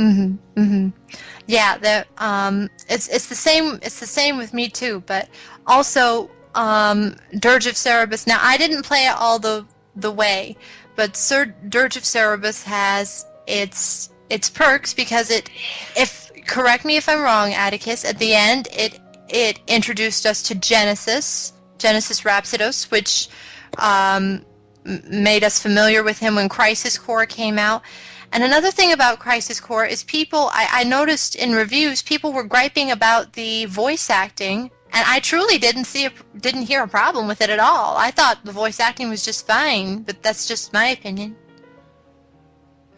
Mm-hmm. Mm-hmm. Yeah, it's the same. It's the same with me too. But also, Dirge of Cerberus. Now, I didn't play it all the way, but Dirge of Cerberus has its perks because if correct me if I'm wrong, Atticus. At the end, it introduced us to Genesis Rhapsodos, which made us familiar with him when Crisis Core came out. And another thing about Crisis Core is I noticed in reviews, people were griping about the voice acting, and I truly didn't hear a problem with it at all. I thought the voice acting was just fine, but that's just my opinion.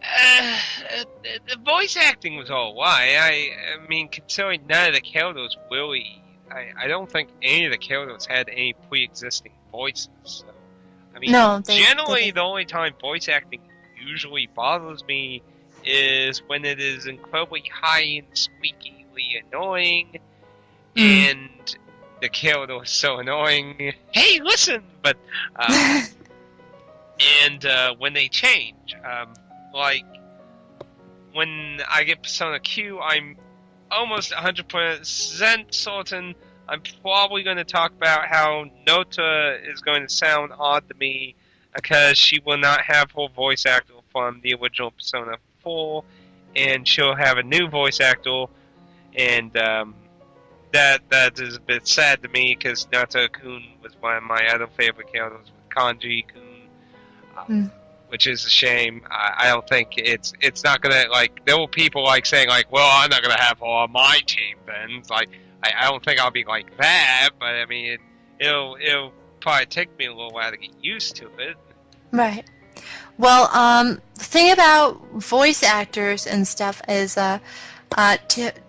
The voice acting was alright. I mean, considering none of the characters really, I don't think any of the characters had any pre-existing voices. So, I mean, No, generally the only time voice acting usually bothers me is when it is incredibly high and squeakily annoying, and the character is so annoying. Hey, listen! But and when they change, like when I get Persona Q, I'm almost 100% certain I'm probably going to talk about how Nota is going to sound odd to me because she will not have her voice actor from the original Persona 4, and she'll have a new voice actor, and that is a bit sad to me because Nota-kun was one of my other favorite characters with Kanji-kun, which is a shame. I don't think it's not gonna, like, there were people like saying like, well, I'm not gonna have her on my team then. It's like, I don't think I'll be like that, but I mean, it'll probably take me a little while to get used to it. Right. Well, the thing about voice actors and stuff is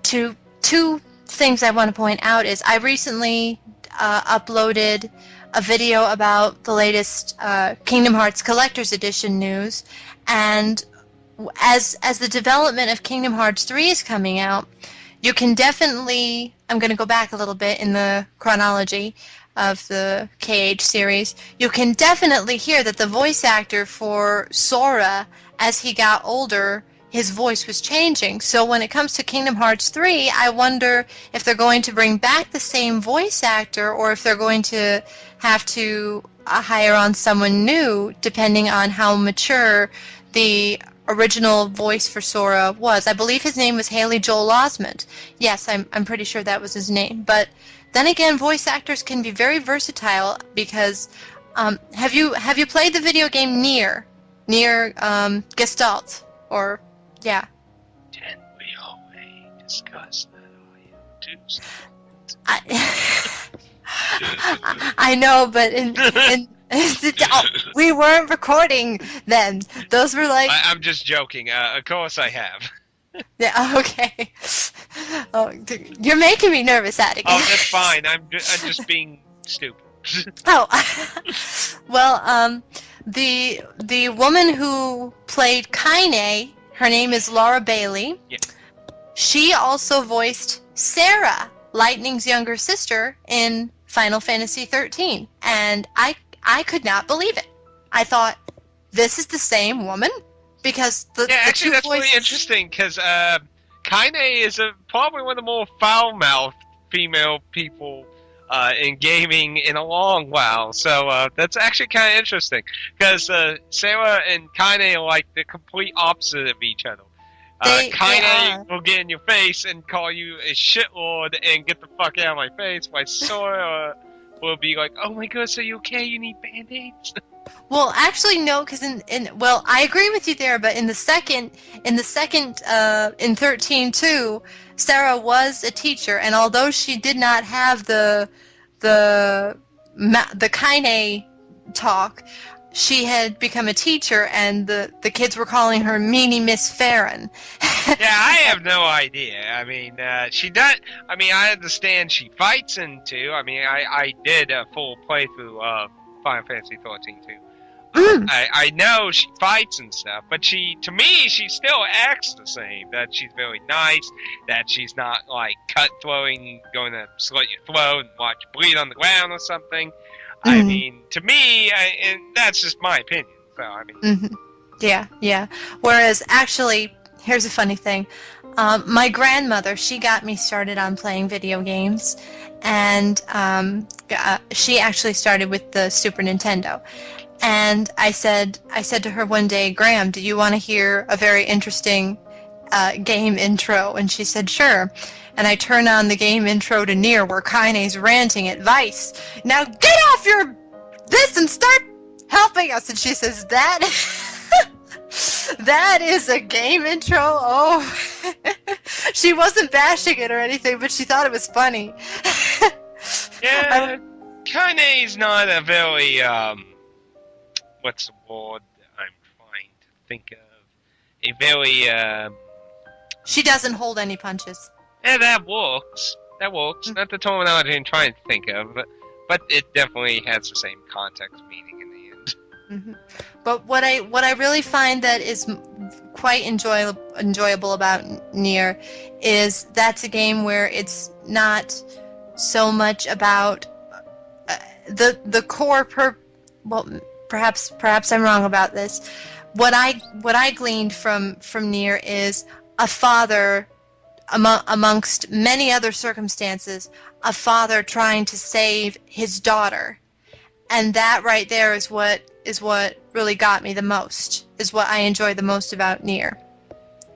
two things I want to point out is I recently uploaded a video about the latest Kingdom Hearts Collector's Edition news, and as the development of Kingdom Hearts 3 is coming out, you can definitely, I'm going to go back a little bit in the chronology of the KH series, you can definitely hear that the voice actor for Sora, as he got older, his voice was changing. So when it comes to Kingdom Hearts 3, I wonder if they're going to bring back the same voice actor or if they're going to have to hire on someone new, depending on how mature the original voice for Sora was. I believe his name was Haley Joel Osment. Yes, I'm pretty sure that was his name. But then again, voice actors can be very versatile because have you played the video game Nier Gestalt? Or yeah. Didn't we already discuss that? I know, but we weren't recording then. Those were like. I'm just joking. Of course I have. Yeah. Okay. Oh, you're making me nervous, Atticus. Oh, that's fine. I'm just being stupid. Oh. Well, the woman who played Kaine, her name is Laura Bailey. Yeah. She also voiced Sarah, Lightning's younger sister, in Final Fantasy XIII, and I could not believe it. I thought, this is the same woman? Because actually, that's really interesting, because Kaine is probably one of the more foul-mouthed female people in gaming in a long while, so that's actually kind of interesting, because Sarah and Kaine are like the complete opposite of each other. Kaine will get in your face and call you a shitlord and get the fuck out of my face, while Sora will be like, oh my gosh, are you okay? You need band-aids? Well, actually, no, because well, I agree with you there, but in 13 too, Sarah was a teacher, and although she did not have the Kaine talk, she had become a teacher, and the kids were calling her Meanie Miss Farron. Yeah, I have no idea. I mean, she does. I mean, I understand she fights in 2. I mean, I did a full playthrough of Final Fantasy 13 too. I know she fights and stuff, but to me, she still acts the same. That she's very nice, that she's not like cut-throwing, going to slit your throat and watch you bleed on the ground or something. I mean, to me, and that's just my opinion. So, I mean. Yeah. Whereas, actually, here's a funny thing. My grandmother, she got me started on playing video games, and she actually started with the Super Nintendo. And I said to her one day, Graham, do you want to hear a very interesting game intro? And she said, sure. And I turn on the game intro to Nier, where Kaine's ranting at Vice. Now get off your this and start helping us. And she says, that that is a game intro? Oh. She wasn't bashing it or anything, but she thought it was funny. Yeah, Kane's not a very, what's the word I'm trying to think of? A very, She doesn't hold any punches. yeah, that works. That works. Not the terminology I'm trying to think of, but it definitely has the same context meaning in the end. Mm-hmm. But what I really find that is quite enjoyable about Nier is that's a game where it's not so much about the core well, perhaps I'm wrong about this. What I gleaned from Nier is a father, amongst many other circumstances, a father trying to save his daughter, and that right there is what really got me the most, is what I enjoy the most about Nier.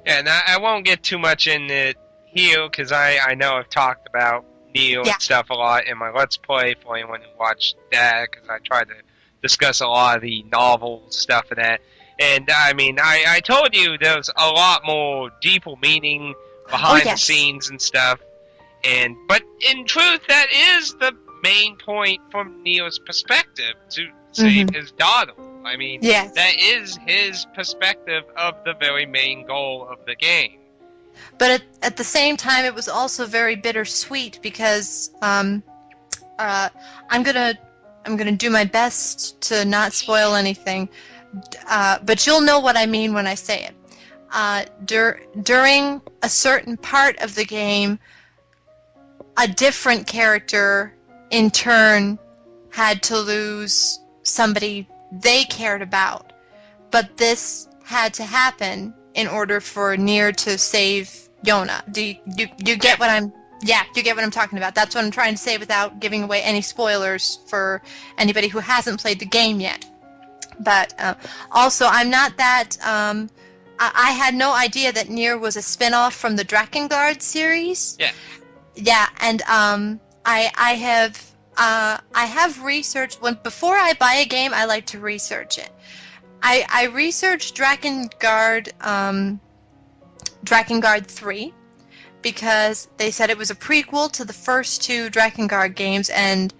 Yeah, and I won't get too much in it here, because I know I've talked about Nier and stuff a lot in my Let's Play for anyone who watched that, because I tried to discuss a lot of the novel stuff of that. And, I mean, I told you there's a lot more deeper meaning behind the scenes and stuff. But in truth, that is the main point from Nier's perspective, to save his daughter. I mean, that is his perspective of the very main goal of the game. But at the same time, it was also very bittersweet, because I'm gonna do my best to not spoil anything, but you'll know what I mean when I say it. During a certain part of the game, a different character in turn had to lose somebody they cared about, but this had to happen in order for Nier to save Yona. Do you get what I'm? Yeah, you get what I'm talking about. That's what I'm trying to say without giving away any spoilers for anybody who hasn't played the game yet. But also, I'm not that. I had no idea that Nier was a spin-off from the Drakengard series. Yeah. Yeah, and I have researched before I buy a game. I like to research it. I researched Drakengard 3 because they said it was a prequel to the first two Drakengard games, and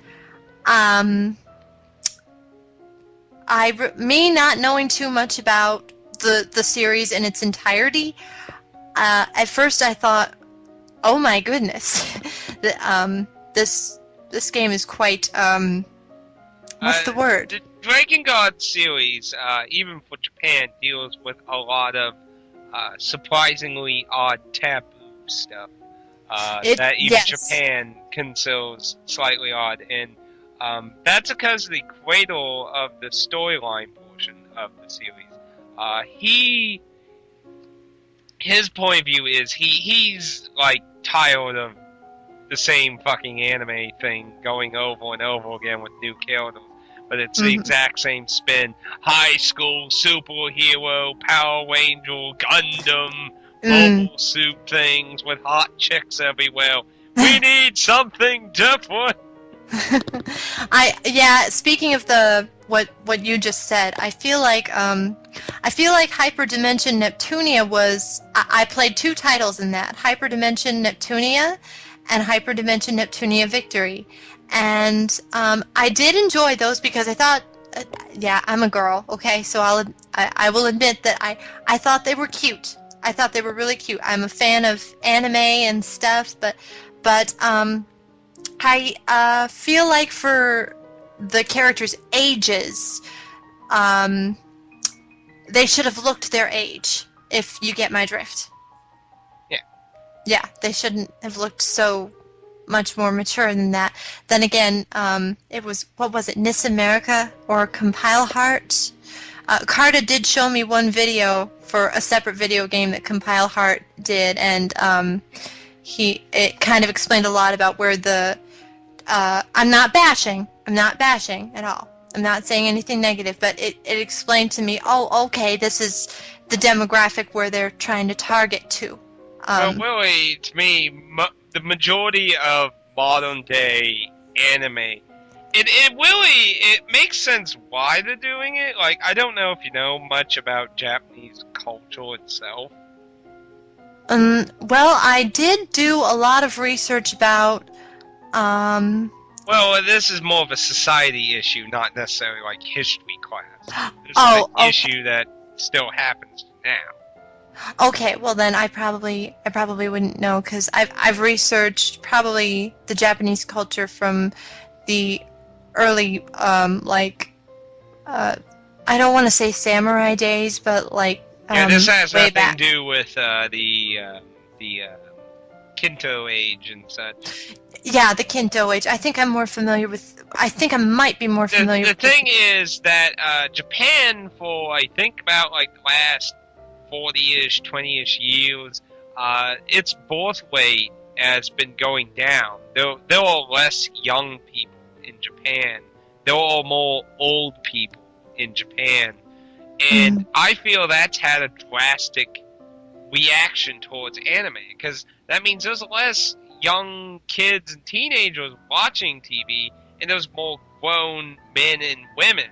me not knowing too much about the series in its entirety, at first I thought, oh my goodness, this game is quite what's the word? The Drakengard series, even for Japan, deals with a lot of surprisingly odd taboo stuff that even Japan considers slightly odd, and that's because the cradle of the storyline portion of the series. His point of view is he's like tired of the same fucking anime thing going over and over again with new characters, but it's the exact same spin. High school superhero, Power Ranger, Gundam, mobile suit things with hot chicks everywhere. We need something different. Speaking of what you just said, I feel like Hyperdimension Neptunia was. I played two titles in that: Hyperdimension Neptunia and Hyperdimension Neptunia Victory, and I did enjoy those because I thought, I'm a girl, okay, so I will admit that I thought they were cute. I thought they were really cute. I'm a fan of anime and stuff, but I feel like for the characters' ages, they should have looked their age, if you get my drift. Yeah. Yeah, they shouldn't have looked so much more mature than that. Then again, it was, what was it, Miss America or Compile Heart? Carta did show me one video for a separate video game that Compile Heart did, and it kind of explained a lot about where the I'm not bashing at all. I'm not saying anything negative, but it explained to me, oh, okay, this is the demographic where they're trying to target to. Well, really, to me, the majority of modern day anime, it makes sense why they're doing it. Like, I don't know if you know much about Japanese culture itself. Well, I did do a lot of research about, Well, this is more of a society issue, not necessarily like history class. This is an issue that still happens now. Okay, well then I probably wouldn't know, because I've researched probably the Japanese culture from the early I don't want to say samurai days, but like yeah, this has way nothing back. to do with the Kinto age and such. Yeah, the Kinto age. I think I'm more familiar with. I think I might be more familiar. The thing is that Japan, for I think about like the last 40-ish, 20-ish years, its birth rate has been going down. There are less young people in Japan. There are more old people in Japan. And I feel that's had a drastic reaction towards anime, because that means there's less young kids and teenagers watching TV, and there's more grown men and women.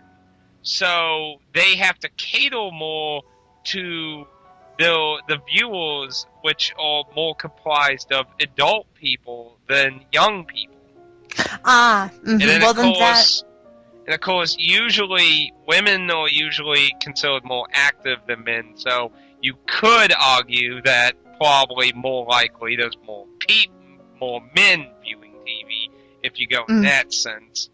So they have to cater more to the viewers, which are more comprised of adult people than young people. And then of course, usually women are usually considered more active than men. So you could argue that probably more likely there's more men viewing TV if you go in that sense.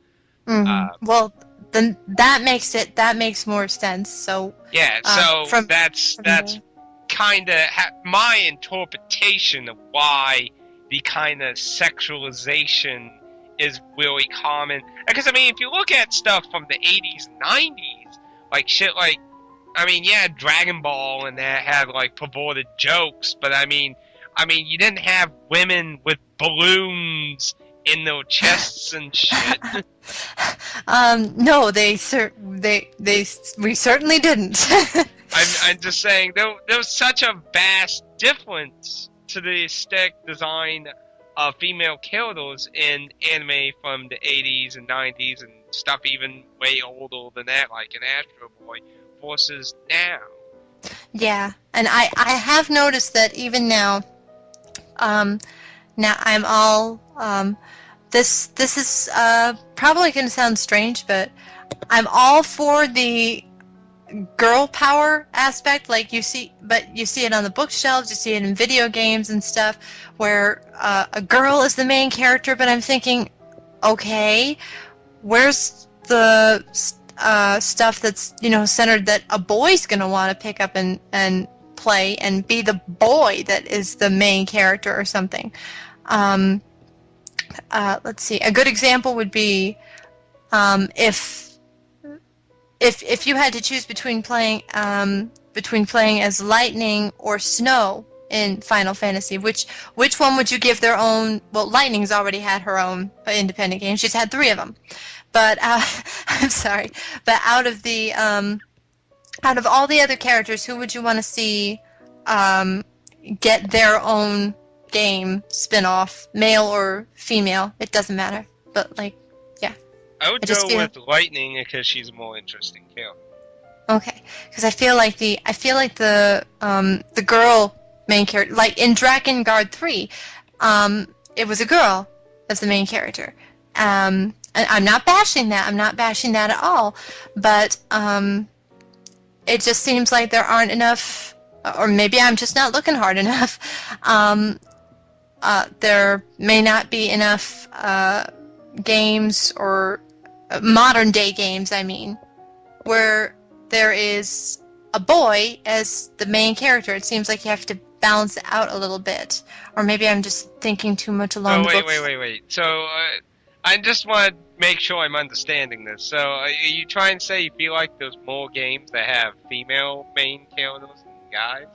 Well, then that makes more sense. So yeah, so that's kind of my interpretation of why the kind of sexualization is really common. Because I mean, if you look at stuff from the 80s, 90s, like shit, like yeah, Dragon Ball and that had like perverted jokes, but I mean, you didn't have women with balloons in their chests and shit. No, we certainly didn't. I'm just saying there's such a vast difference to the aesthetic design of female characters in anime from the 80s and 90s and stuff even way older than that, like an Astro Boy, versus now. Yeah, and I have noticed that even now, now I'm all, this is probably going to sound strange, but I'm all for the girl power aspect. Like you see it on the bookshelves, you see it in video games and stuff, where a girl is the main character. But I'm thinking, okay, where's the stuff that's centered that a boy's gonna want to pick up and play and be the boy that is the main character or something. Let's see. A good example would be if you had to choose between playing as Lightning or Snow in Final Fantasy, which one would you give their own? Well, Lightning's already had her own independent game. She's had 3 of them. But I'm sorry. But out of all the other characters, who would you want to see get their own game spin-off, male or female? It doesn't matter. But like, yeah. I would go with Lightning because she's a more interesting character. Okay, because I feel like the girl main character, like in Drakengard 3, it was a girl as the main character. And I'm not bashing that. I'm not bashing that at all. But it just seems like there aren't enough, or maybe I'm just not looking hard enough. There may not be enough games, or modern day games, I mean, where there is a boy as the main character. It seems like you have to balance it out a little bit. Or maybe I'm just thinking too much along the books. Wait. So, I just want to make sure I'm understanding this. So, are you trying to say you feel like there's more games that have female main characters than guys?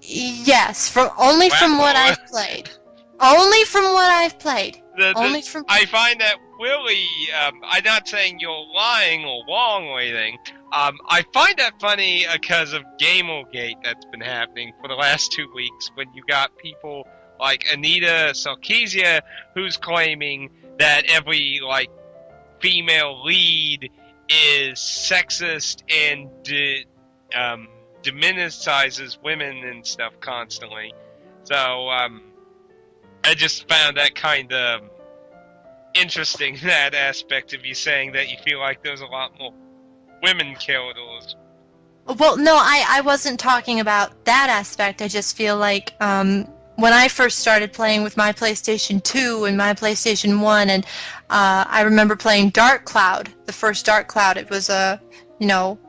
Yes, only from what Wow. I've played. Only from what I've played. Only from. I find that really, I'm not saying you're lying or wrong or anything. I find that funny because of Gamergate that's been happening for the last 2 weeks when you got people like Anita Sarkeesian who's claiming that every, like, female lead is sexist and diminishizes women and stuff constantly. So, I just found that kind of interesting, that aspect of you saying that you feel like there's a lot more women characters. Well, no, I wasn't talking about that aspect. I just feel like when I first started playing with my PlayStation 2 and my PlayStation 1, and I remember playing Dark Cloud, the first Dark Cloud. It was a male,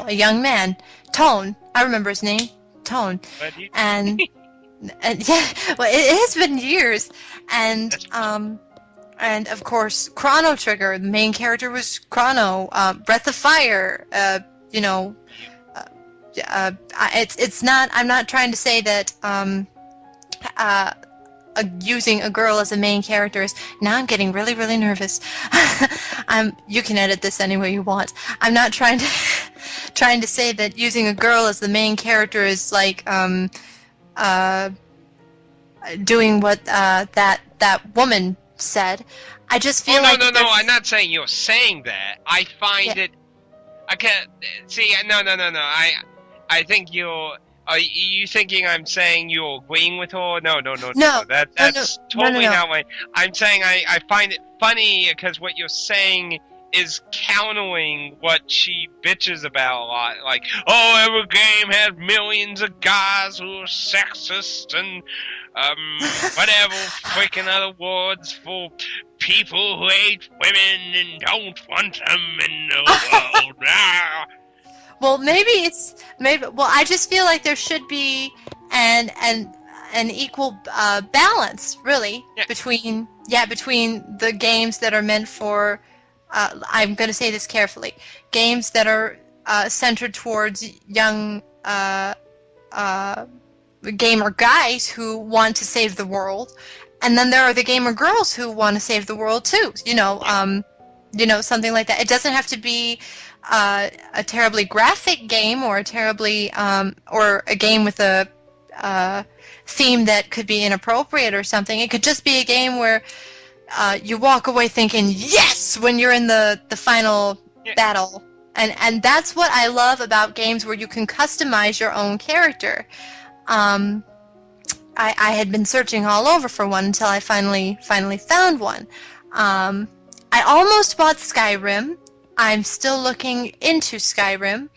a young man, Tone. I remember his name, Tone, and yeah, well, it has been years, and of course Chrono Trigger. The main character was Chrono. Breath of Fire. It's not. I'm not trying to say that using a girl as a main character is. Now I'm getting really, really nervous. You can edit this any way you want. I'm not trying to say that using a girl as the main character is like doing what that woman said. I just feel like no, I'm not saying you're saying that. I find it. I can't see. No. I think you're. Are you thinking I'm saying you're agreeing with her? No. That's totally not what I'm saying. I find it funny because what you're saying is countering what she bitches about a lot. Like, oh, every game has millions of guys who are sexist and whatever freaking other words for people who hate women and don't want them in the world. Well, well, I just feel like there should be an equal balance, really, between the games that are meant for. I'm going to say this carefully. Games that are centered towards young gamer guys who want to save the world, and then there are the gamer girls who want to save the world too. Something like that. It doesn't have to be a terribly graphic game or a terribly or a game with a theme that could be inappropriate or something. It could just be a game where you walk away thinking yes when you're in the final battle, and that's what I love about games where you can customize your own character. I had been searching all over for one until I finally found one. I almost bought Skyrim. I'm still looking into Skyrim,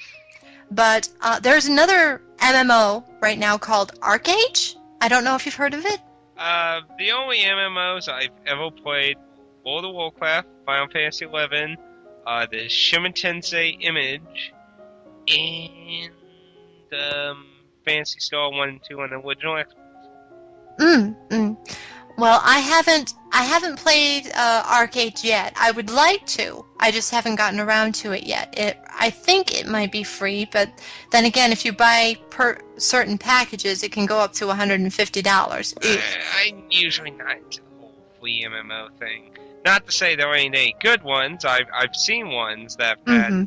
but there's another MMO right now called ArcAge. I don't know if you've heard of it. The only MMOs I've ever played: World of Warcraft, Final Fantasy XI, the Shin Tensei Image, and Phantasy Star 1 and 2 on the original Xbox. Well, I haven't played ArcAge yet. I would like to. I just haven't gotten around to it yet. I think it might be free, but then again, if you buy certain packages, it can go up to $150. I'm usually not into the whole free MMO thing. Not to say there ain't any good ones. I've seen ones that have had,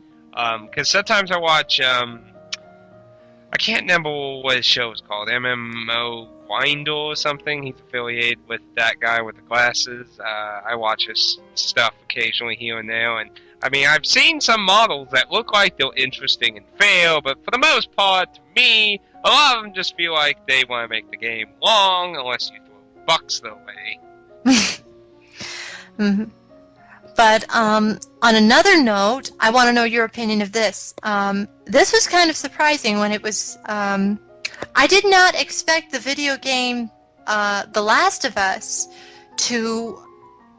because sometimes I watch I can't remember what his show is called, MMO Winder or something. He's affiliated with that guy with the glasses. I watch his stuff occasionally here and there, and I mean, I've seen some models that look like they're interesting and fair, but for the most part, to me, a lot of them just feel like they want to make the game long, unless you throw bucks their way. But on another note, I want to know your opinion of this. This was kind of surprising when it was. I did not expect the video game The Last of Us to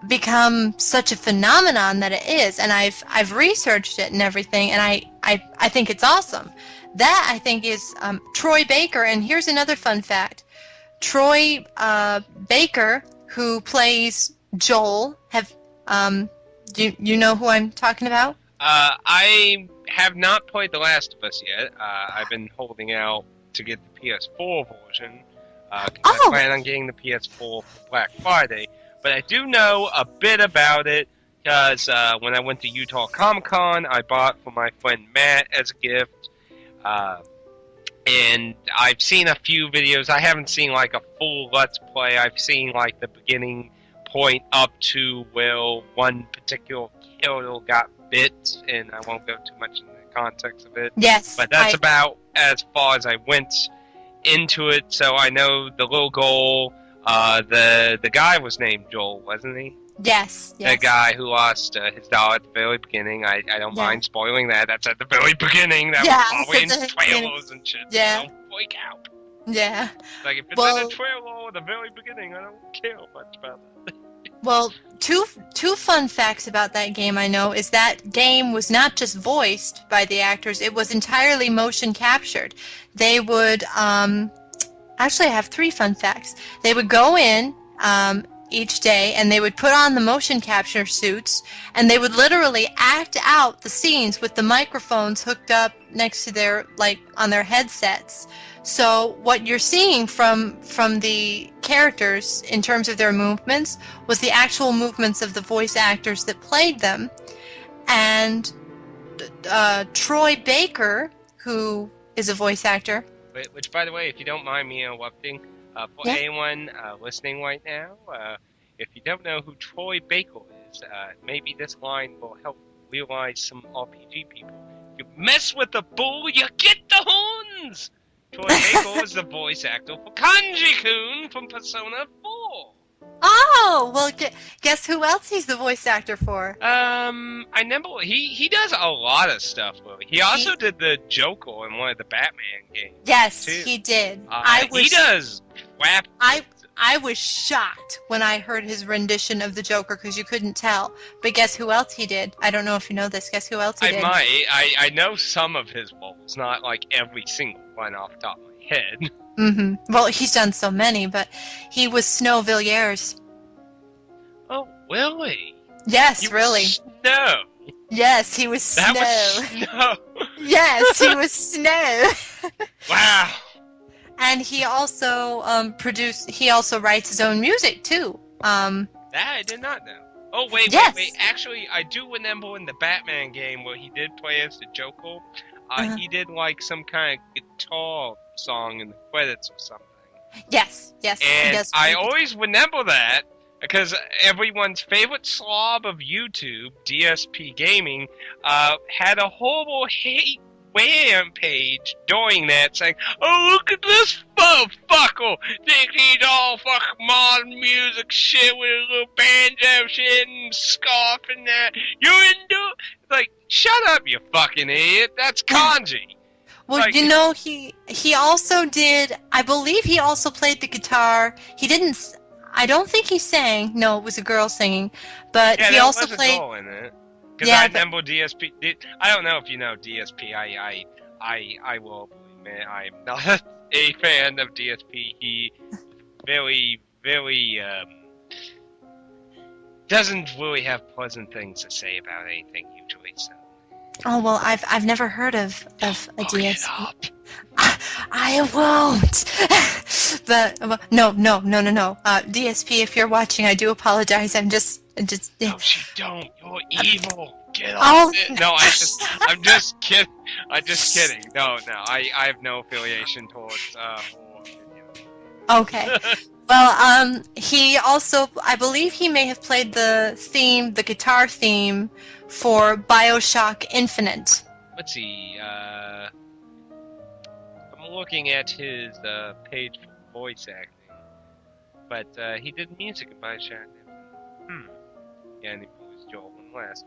become such a phenomenon that it is, and I've researched it and everything, and I think it's awesome. That I think is Troy Baker, and here's another fun fact: Troy Baker, who plays Joel, You know who I'm talking about? I have not played The Last of Us yet. I've been holding out to get the PS4 version, because I Oh, plan on getting the PS4 for Black Friday. But I do know a bit about it, because when I went to Utah Comic Con, I bought for my friend Matt as a gift. And I've seen a few videos. I haven't seen like a full Let's Play. I've seen like the beginning point up to where one particular character got bit, and I won't go too much into the context of it. yes. But that's about as far as I went into it. So I know the little girl. The guy was named Joel, wasn't he? Yes. The guy who lost his doll at the very beginning. I don't mind spoiling that. That's at the very beginning. That was probably in trailers and shit. Yeah. So don't freak out. Yeah. Like, if it's in a trailer at the very beginning, I don't care much about it. Well, two fun facts about that game I know is that game was not just voiced by the actors, it was entirely motion captured. They would, actually I have 3 fun facts. They would go in, each day, and they would put on the motion capture suits, and they would literally act out the scenes with the microphones hooked up next to their, like, on their headsets. So what you're seeing from the characters in terms of their movements was the actual movements of the voice actors that played them. And Troy Baker, who is a voice actor. Which, by the way, if you don't mind me interrupting, for anyone listening right now, if you don't know who Troy Baker is, maybe this line will help realize some RPG people. You mess with the bull, you get the horns! Troy Baker is the voice actor for Kanji-kun from Persona 4. Oh, well, guess who else he's the voice actor for? I never. He does a lot of stuff. He also did the Joker in one of the Batman games. Yes, too. He did. He does rap. I was shocked when I heard his rendition of the Joker because you couldn't tell. But guess who else he did? I don't know if you know this. Guess who else he did? I know some of his roles, not like every single one off the top of my head. Mm-hmm. Well, he's done so many, but he was Snow Villiers. Oh, really? Yes, he really. Was Snow. Yes, he was Snow. That was Snow. Yes, he was Snow. Wow. And he also he also writes his own music too. That I did not know. Oh, wait. Actually, I do remember in the Batman game where he did play as the Joker, he did like some kind of guitar song in the credits or something. Yes. And I always remember that because everyone's favorite slob of YouTube, DSP Gaming, had a horrible hate rampage during that, saying, "Oh, look at this fucker! Think he's all fucking modern music shit with a little banjo shit and scarf and that. You into like, shut up, you fucking idiot! That's kanji." Well, like, you know, he also did. I believe he also played the guitar. He didn't. I don't think he sang. No, it was a girl singing. But he also played. Girl in it. Because I remember DSP. I don't know if you know DSP. I will admit I'm not a fan of DSP. He very, very doesn't really have pleasant things to say about anything usually. So. Oh well, I've never heard of a DSP. It up. I won't. But no. DSP, if you're watching, I do apologize. I'm just. No, she don't. You're evil. Get off it. No, I'm just kidding. I'm just kidding. No. I have no affiliation towards Okay. Well, he also, I believe he may have played the guitar theme for BioShock Infinite. Let's see. I'm looking at his page for voice acting, but he did music in BioShock Infinite. Yeah, and he was Joel in last.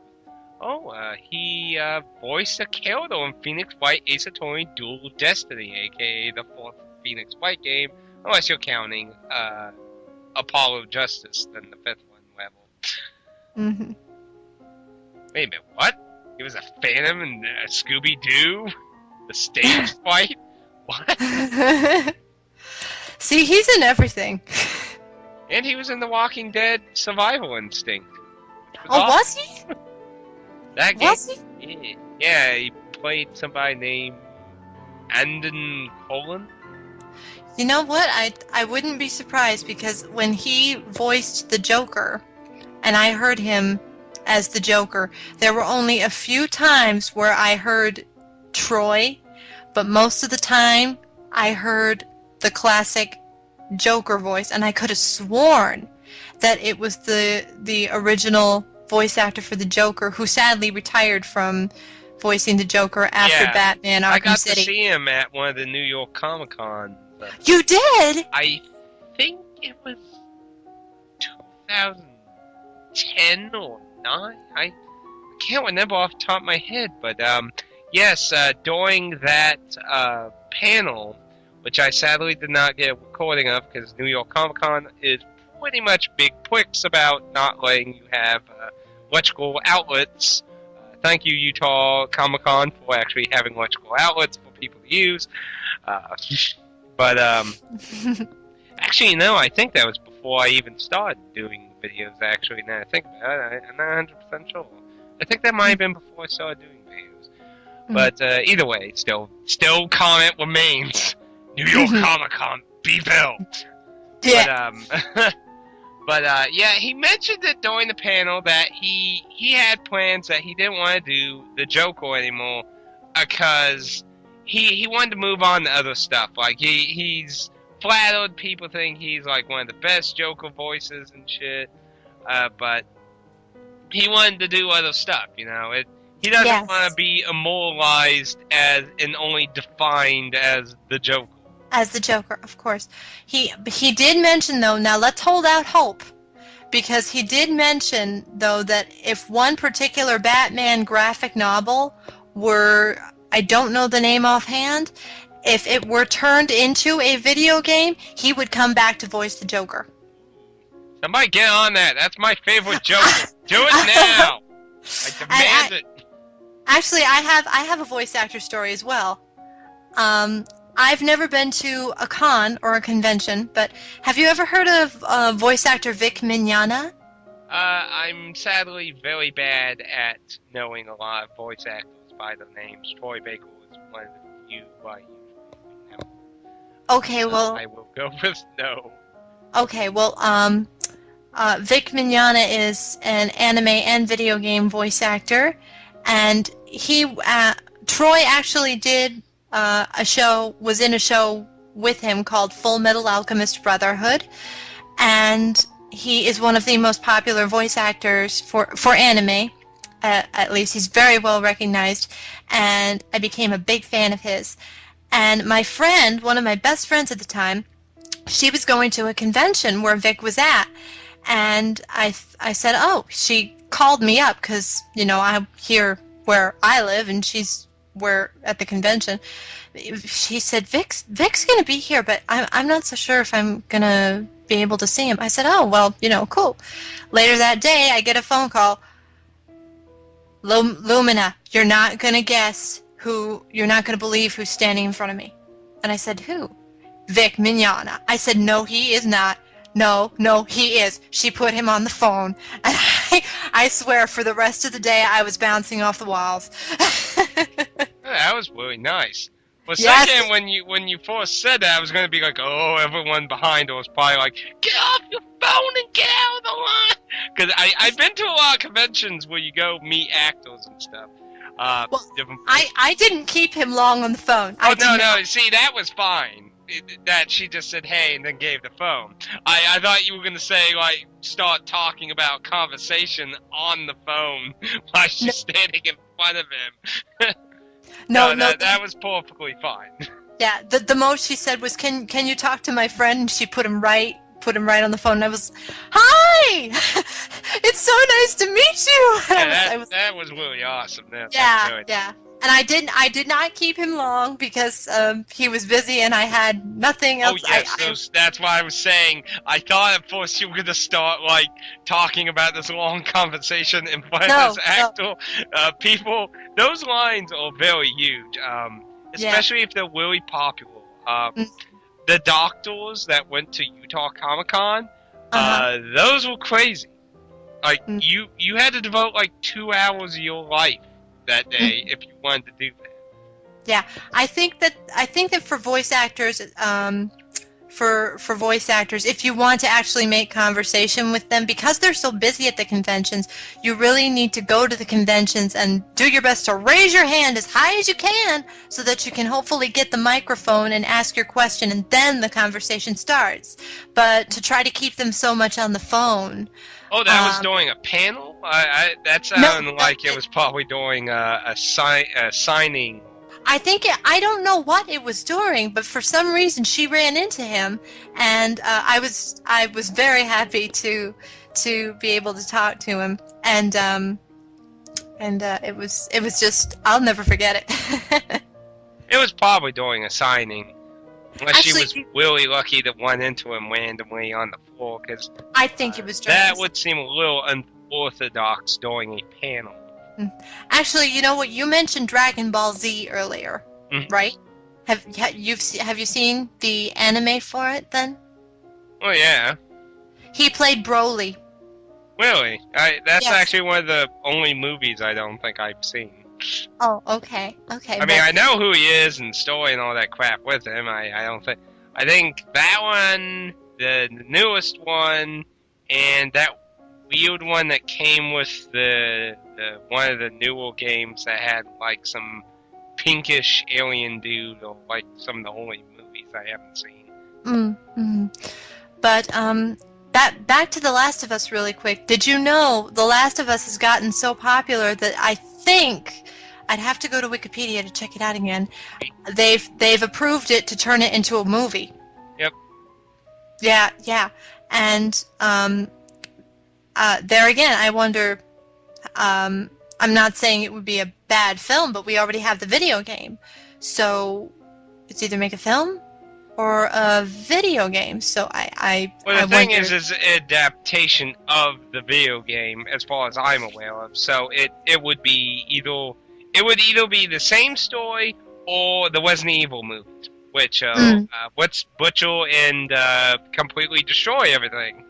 Oh, he voiced a character in Phoenix White Ace Attorney Dual Destiny, aka the 4th Phoenix White game, unless you're counting Apollo Justice, then the 5th one level. Mm-hmm. Wait a minute, what? He was a Phantom in Scooby-Doo? The stage fight? What? See, he's in everything. And he was in The Walking Dead Survival Instinct. Oh, was he? That game? Was he? Yeah, he played somebody named Andon Colin. You know what? I wouldn't be surprised because when he voiced the Joker, and I heard him as the Joker, there were only a few times where I heard Troy, but most of the time I heard the classic Joker voice, and I could have sworn that it was the original voice actor for the Joker, who sadly retired from voicing the Joker after Yeah, Batman Arkham I got City. to see him at one of the New York Comic Con. You did? I think it was 2010 or 9. I can't remember off the top of my head, but yes, during that panel, which I sadly did not get a recording of because New York Comic Con is pretty much big pricks about not letting you have electrical outlets. Thank you, Utah Comic Con, for actually having electrical outlets for people to use. But actually, no, I think that was before I even started doing videos. Actually, now I think about it, I'm not 100% sure. I think that might have been before I started doing videos. But either way, still comment remains. New York Comic Con, be built. Yeah. But yeah, he mentioned it during the panel that he had plans that he didn't want to do the Joker anymore because he wanted to move on to other stuff. Like he's flattered, people think he's like one of the best Joker voices and shit. But he wanted to do other stuff, you know. He doesn't want to be immortalized as and only defined as the Joker. As the Joker, of course. He did mention, though, now let's hold out hope, because he did mention, though, that if one particular Batman graphic novel were, I don't know the name offhand, if it were turned into a video game, he would come back to voice the Joker. Somebody get on that. That's my favorite Joker. Do it now. I demand it. Actually, I have a voice actor story as well. I've never been to a con or a convention, but have you ever heard of voice actor Vic Mignogna? I'm sadly very bad at knowing a lot of voice actors by their names. Troy Baker was one of the few I usually know. Okay, so well... I will go with no. Okay, well, Vic Mignogna is an anime and video game voice actor, and Troy actually did was in a show with him called Full Metal Alchemist Brotherhood, and he is one of the most popular voice actors for anime. At least he's very well recognized, and I became a big fan of his. And my friend, one of my best friends at the time, she was going to a convention where Vic was at, and I said, oh, she called me up because, you know, I'm here where I live, and she's at the convention. She said, Vic's going to be here, but I'm not so sure if I'm going to be able to see him. I said, oh, well, you know, cool. Later that day, I get a phone call. Lumina, you're not going to you're not going to believe who's standing in front of me. And I said, who? Vic Mignogna. I said, no, he is not. No, he is. She put him on the phone. And I swear for the rest of the day I was bouncing off the walls. That was really nice. Well, yes. Second, when you first said that, I was going to be like, oh, everyone behind her was probably like, get off your phone and get out of the line. Because I've been to a lot of conventions where you go meet actors and stuff. Well, I didn't keep him long on the phone. Oh, no, see, that was fine. That she just said, hey, and then gave the phone. I thought you were going to say, like, start talking about conversation on the phone while she's standing in front of him. No, that was perfectly fine. Yeah, the most she said was, "Can you talk to my friend?" And she put him right on the phone. And I was, "Hi, it's so nice to meet you." Yeah, that was really awesome. Yeah. And I did not keep him long because he was busy and I had nothing else. Oh yes, that's why I was saying. I thought at first you were gonna start like talking about this long conversation in front of this actor. People, those lines are very huge, especially if they're really popular. The doctors that went to Utah Comic Con, those were crazy. Like, you had to devote like 2 hours of your life that day if you wanted to do that. Yeah, I think that for voice actors, for voice actors, if you want to actually make conversation with them, because they're so busy at the conventions, you really need to go to the conventions and do your best to raise your hand as high as you can so that you can hopefully get the microphone and ask your question, and then the conversation starts. But to try to keep them so much on the phone. Oh, that was doing a panel? That No, sounded like it was probably doing a signing. I don't know what it was doing, but for some reason she ran into him, and I was very happy to be able to talk to him, and it was just, I'll never forget it. It was probably doing a signing. Unless Actually, she was really lucky to run into him randomly on the floor, because I think it was that would seem a little unorthodox during a panel. Actually, you know what? You mentioned Dragon Ball Z earlier, right? Have you seen the anime for it then? Oh yeah. He played Broly. Really? That's Yes. actually one of the only movies I don't think I've seen. Oh, okay. I mean, I know who he is and story and all that crap with him. I think that one, the newest one, and that weird one that came with the one of the newer games that had like some pinkish alien dude, or like some of the only movies I haven't seen. But back to The Last of Us really quick. Did you know The Last of Us has gotten so popular that I think I'd have to go to Wikipedia to check it out again. They've approved it to turn it into a movie. Yep. Yeah. And there again, I wonder. I'm not saying it would be a bad film, but we already have the video game, so it's either make a film or a video game. So Well, the thing is adaptation of the video game, as far as I'm aware of. So it would be either be the same story or the Resident Evil movies, which let's butcher and completely destroy everything.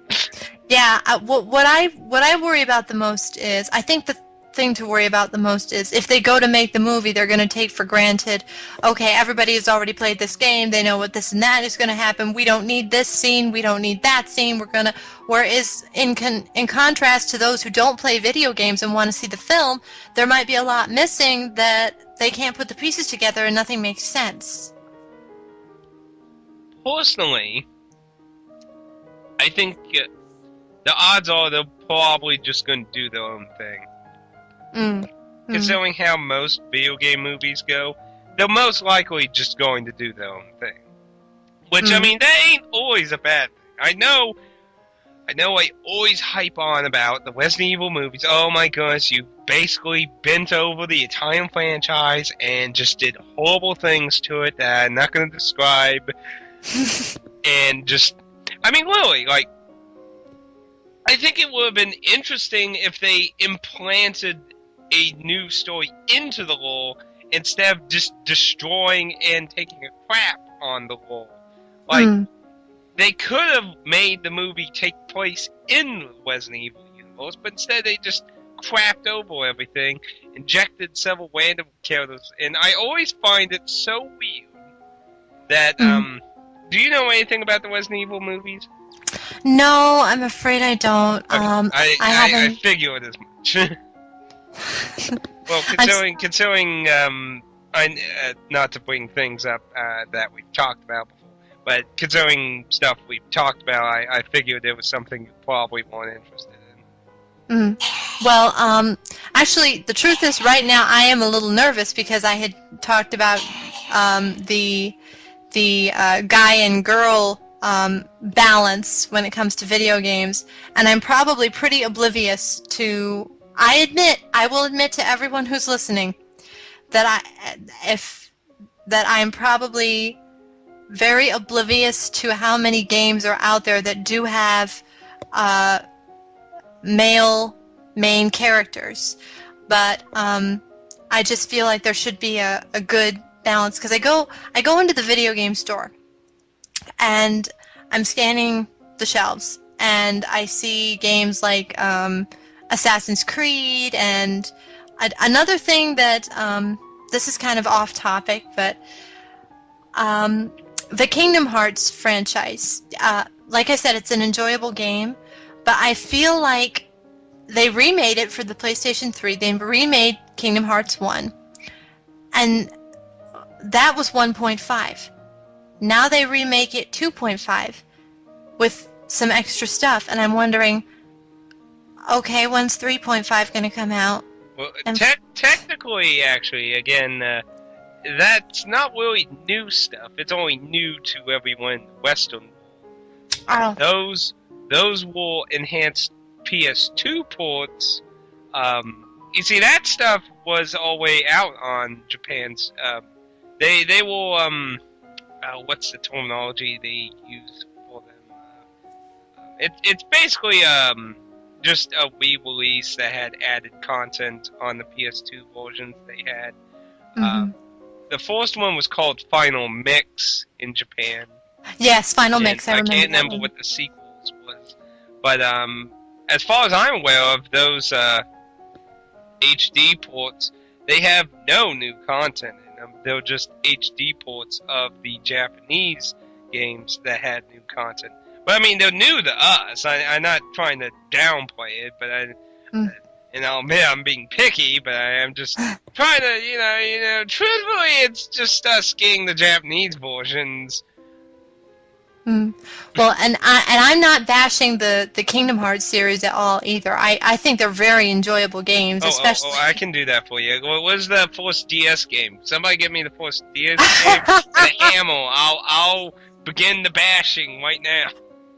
Yeah, what I worry about the most is, I think the thing to worry about the most is if they go to make the movie, they're going to take for granted, okay, everybody has already played this game, they know what this and that is going to happen, we don't need this scene, we don't need that scene, whereas in contrast to those who don't play video games and want to see the film, there might be a lot missing that they can't put the pieces together and nothing makes sense. Personally, I think the odds are they're probably just going to do their own thing. Considering how most video game movies go, they're most likely just going to do their own thing. Which, I mean, that ain't always a bad thing. I know I always hype on about the Resident Evil movies. Oh my goodness, you basically bent over the entire franchise and just did horrible things to it that I'm not going to describe. And just, I mean, literally, like, I think it would have been interesting if they implanted a new story into the lore instead of just destroying and taking a crap on the lore. Like, they could have made the movie take place in the Resident Evil universe, but instead they just crapped over everything, injected several random characters, and I always find it so weird that, do you know anything about the Resident Evil movies? No, I'm afraid I don't. Okay. I figured as much. Well, considering, not to bring things up that we've talked about before, but considering stuff we've talked about, I figured it was something you probably weren't interested in. Well, actually, the truth is, right now I am a little nervous because I had talked about the guy and girl balance when it comes to video games, and I'm probably pretty oblivious to. I will admit to everyone who's listening that I'm probably very oblivious to how many games are out there that do have male main characters, but I just feel like there should be a good balance, because I go into the video game store and I'm scanning the shelves and I see games like Assassin's Creed, and another thing that, this is kind of off topic, but the Kingdom Hearts franchise, like I said, it's an enjoyable game, but I feel like they remade it for the PlayStation 3. They remade Kingdom Hearts 1, and that was 1.5. Now they remake it 2.5 with some extra stuff, and I'm wondering, okay, when's 3.5 going to come out? Well, technically, actually, again, that's not really new stuff. It's only new to everyone in the Western world. Oh. Those will enhance PS2 ports. You see, that stuff was all the way out on Japan's. They will what's the terminology they use for them? It's basically just a Wii release that had added content on the PS2 versions they had. Mm-hmm. The first one was called Final Mix in Japan. Yes, Final Mix. I can't remember what the sequels was, but as far as I'm aware of, those HD ports, they have no new content in them. They're just HD ports of the Japanese games that had new content. But I mean, they're new to us. I'm not trying to downplay it, but and I'll admit I'm being picky, but I am just trying to, truthfully, it's just us getting the Japanese versions. Well, and I'm not bashing the Kingdom Hearts series at all either. I think they're very enjoyable games, especially. Oh, I can do that for you. What was the first DS game? Somebody give me the first DS game and a hammer. I'll begin the bashing right now.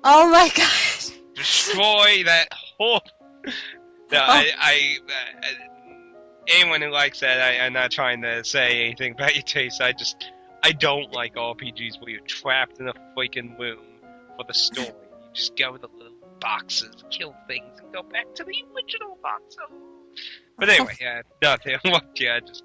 Oh my gosh! Destroy that whole. No, anyone who likes that, I'm not trying to say anything about your taste. I don't like RPGs where you're trapped in a freaking room for the story. You just go to little boxes, kill things, and go back to the original box. But anyway, nothing. Look, just